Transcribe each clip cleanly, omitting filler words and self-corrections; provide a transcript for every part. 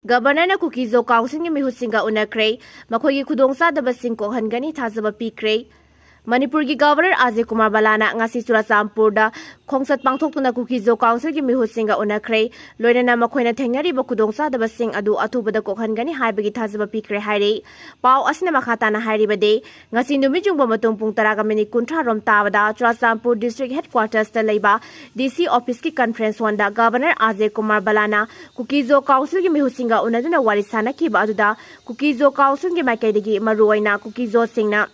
Governor Kuki zo council mi husinga unakre, makhlgi khudongsadabasing kohanhangani thajaba pikhre. Manipur ki Governor Ajay Kumar Balana ngasi Churachampurda khongsat pangthoktuna Kuki zo council ki mihusinga unakre, loinana makhoina thengnariba khudongsadabasing adu athubada kokhanhangani haibagi thajaba pikhre haire. Pau asina makhatana hairibade ngasi numijungba matung pung 10:30 rom tabada Churachampur District Headquarters ta leiba DC Office ki conference wanda Governor Ajay Kumar Balana Kuki zo council ki mihusinga unaduna wari sanakhre aduda Kuki zo council ki makaidagi maru oina Kuki zo singna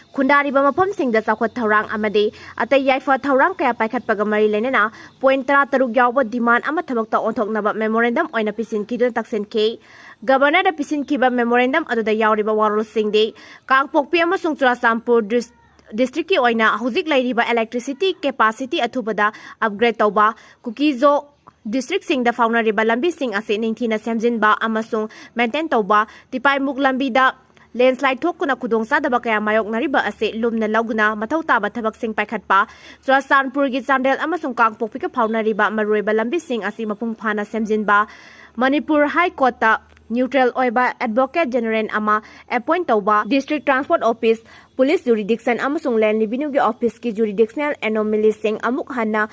Kundariba mafamsingda chakhwat thaurang amade atai yaifa thaurang kaya paikhatpaga mari lenena point 13 yawba demand ama thabakta onthoknaba memorandum oina pisinkhiduna taksenkhe. Governor da pisinkiba memorandum aduda yawriba warol singde kangpokpi amasung Churachampur district ki oina hojik lairiba electricity capacity athubada upgrade tauba Kuki zo district singda faunariba lambi sing ase ningthina semjinba amasung maintain tauba tipai muk lambi da landslide thokuna khudongsadaba kaya mayoknariba ase lumna laguna mathau taba thabak sing paikhatpa Churachampur gi chandel amasung kangpokpi ka faunariba maroiba lambi sing ase mapung phana semjinba Manipur High Court ta neutral oiba advocate general ama appoint tauba district transport office police jurisdiction amasung land revenue gi office ki jurisdictional anomalies sing amuk hanna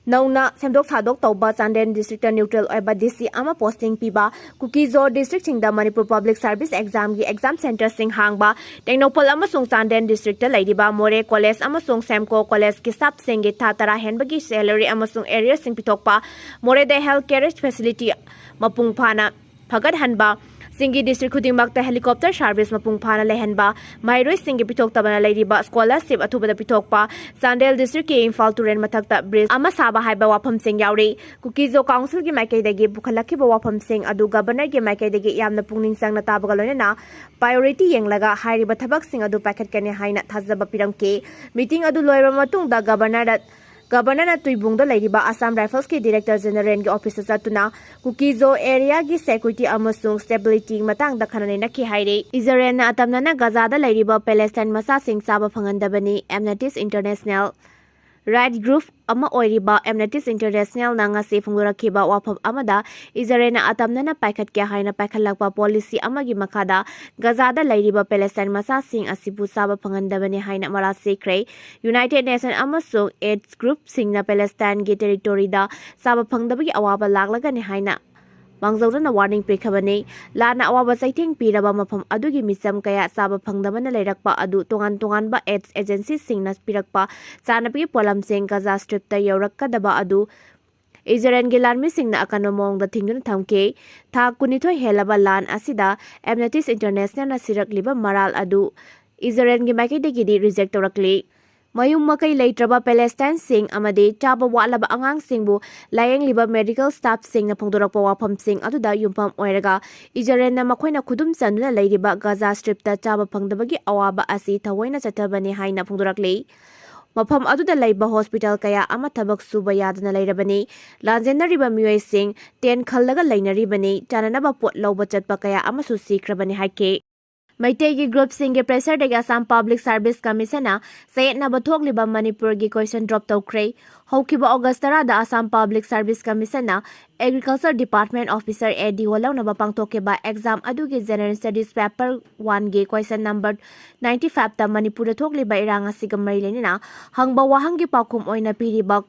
Nauna semdok thadok tauba Chandel district neutral oiba DC ama posting piba Kuki zo district singda Manipur public service exam gi exam center sing hangba Technopol amasung Chandel district ta laidiba More college amasung Semco college ki staff sing gi thatara henbagi salary amasung area sing pitokpa More de health care facility mapung phana phagat hanba Singi district khudingmakta helicopter service mapung phana lehenba mairoi singi pitoktabana leiriba scholarship athubada pitokpa Chandel district ki Imphal turen mathakta bridge ama saba haiba wafam sing yauri Kuki zo council gi makaidagi bukhalakhiba wafam sing adu governor gi makaidagi yamna pungning sangna tabaga loinana priority yenglaga hyriba thabak sing adu pakhatkani haina thajaba piramke meeting adu loiba matungda Governor na tuibungda lairiba Assam Rifles ki Director General ki office satuna Kuki zo area gi security amasung stability matang da khanane nakhi haire Israel na atamna na Gaza da lairiba Palestine masa sing saba phangandabani Amnesty International Right Group ama oiba Amnesty International na ngasi phungurakiba wafam amada Israel na atamna na paikhat kya haina paikhalakpa policy amagi makhada Gaza da lairiba Palestine masa sing asibu saba phangandabani haina mara sekre United Nations amasung AIDS Group singna Palestine gi territory da saba phangdabagi awaba laglagani haina Mangzaudana warning pekhabani lana awaba saithing piraba mafam adugi misam kaya saba phangdabana leirakpa adu tongan ba AIDS agency singna pirakpa chanapi polam sing Gaza strip ta yaurakadaba adu Israel gi lanmi singna akano mong da thingduna thamke tha kunithoi helaba lan asida Amnesty International na sirakliba maral adu Israel gi maikidegi di reject torakli Mayung makai leitraba Palestine sing amade chaba walaba angang singbu layeng liba medical staff sing na phongdorakpa wafam sing aduda yumpam oiraga Israel na makhoina khudum chanduna leiriba Gaza strip ta chaba phangdabagi awaba asi thawoina chathabani haina phongdorakle Mafam aduda leiba hospital kaya ama thabak suba yadana leirabani lanjenariba miyoi sing ten khallaga leinaribani chananaba pot loba chatpa kaya ama su sikrabani haike Maitegi group singe pressure dega Assam Public Service Commission na sayetna bathok liba Manipur gi question drop tawkre hokiba August 10 da Assam Public Service Commission na Agriculture Department Officer AD walaw na bapangtoke ba exam adugi General Studies paper 1 gi question number 95 ta Manipur thok liba iranga sigamari lenina hangba wahangi pakum oina piriba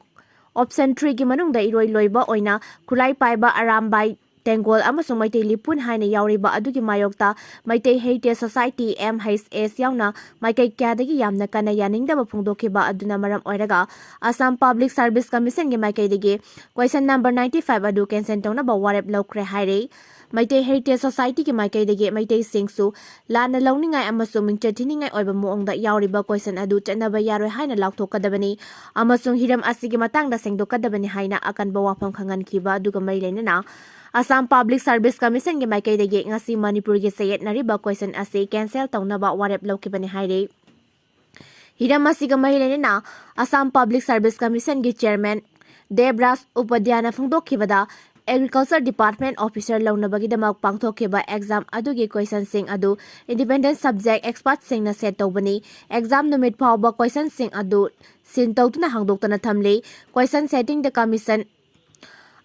option 3 gi manungda iroi loiba oina kulai paiba arambai Tengol amasung Maitei Lipun haina yauriba adugi mayokta Maitei Heritage Society MHS yauna maikai kyadagi yamna kana yaningdaba phungdokhiba aduna maram oiraga Assam Public Service Commission gi maikai digi question number 95 adu cancel tawna ba warep lokre haire Maitei Heritage Society ki maikai digi Maitei singsu lana lawningai amasung mingchathini oiba muongda yauriba question adu chanaba yaroi haina laukthokadabani amasung hiram asigi matangda sengdokadabani haina akan ba wafam khangan khiba aduga mai lenana Assam Public Service Commission gi maikai degi ngasi Manipur gi sayet nariba question ase cancel tawnaba warep lokibani haire Hiram asiga mahilena Assam Public Service Commission gi chairman Debraj Upadhyana phungdokhibada Agriculture Department Officer launabagi damak pangthokiba exam adugi question sing adu independent subject expert sing na set tawbani exam numit phawba question sing adu sin tawtuna hangdoktana thamle question setting the commission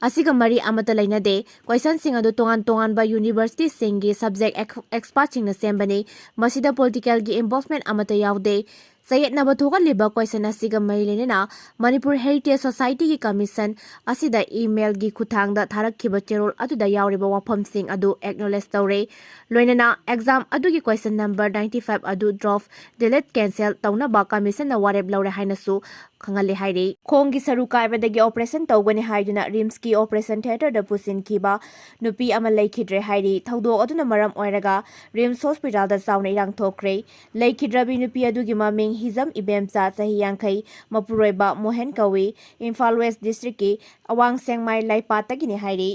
asiga mari amata lainade question sing adu tongan ba university singi subject expert sing na sembani masida political gi involvement amata yaude sayet na bathoga liba question asiga mari lenena Manipur Heritage Society gi commission asida email gi khuthangda tharakhiba cherol aduda yauriba wafam sing adu acknowledge tawre loinana exam adu gi question number 95 adu drop delete cancel tawna ba commission na warep lawre hainasu khangale hairi khongi saru kaibadagi operation tawgani haiduna rims ki operation theater da pusin kiba nupi ama laikhidre hairi thawdo aduna maram oiraga rims hospital da sauna irang thokre laikhidrabi nupi adugi maming hizam ibemcha sahi yahnkhre mapuroiba mohen kawi imphal west district ki awang sengmai laipa tagini hairi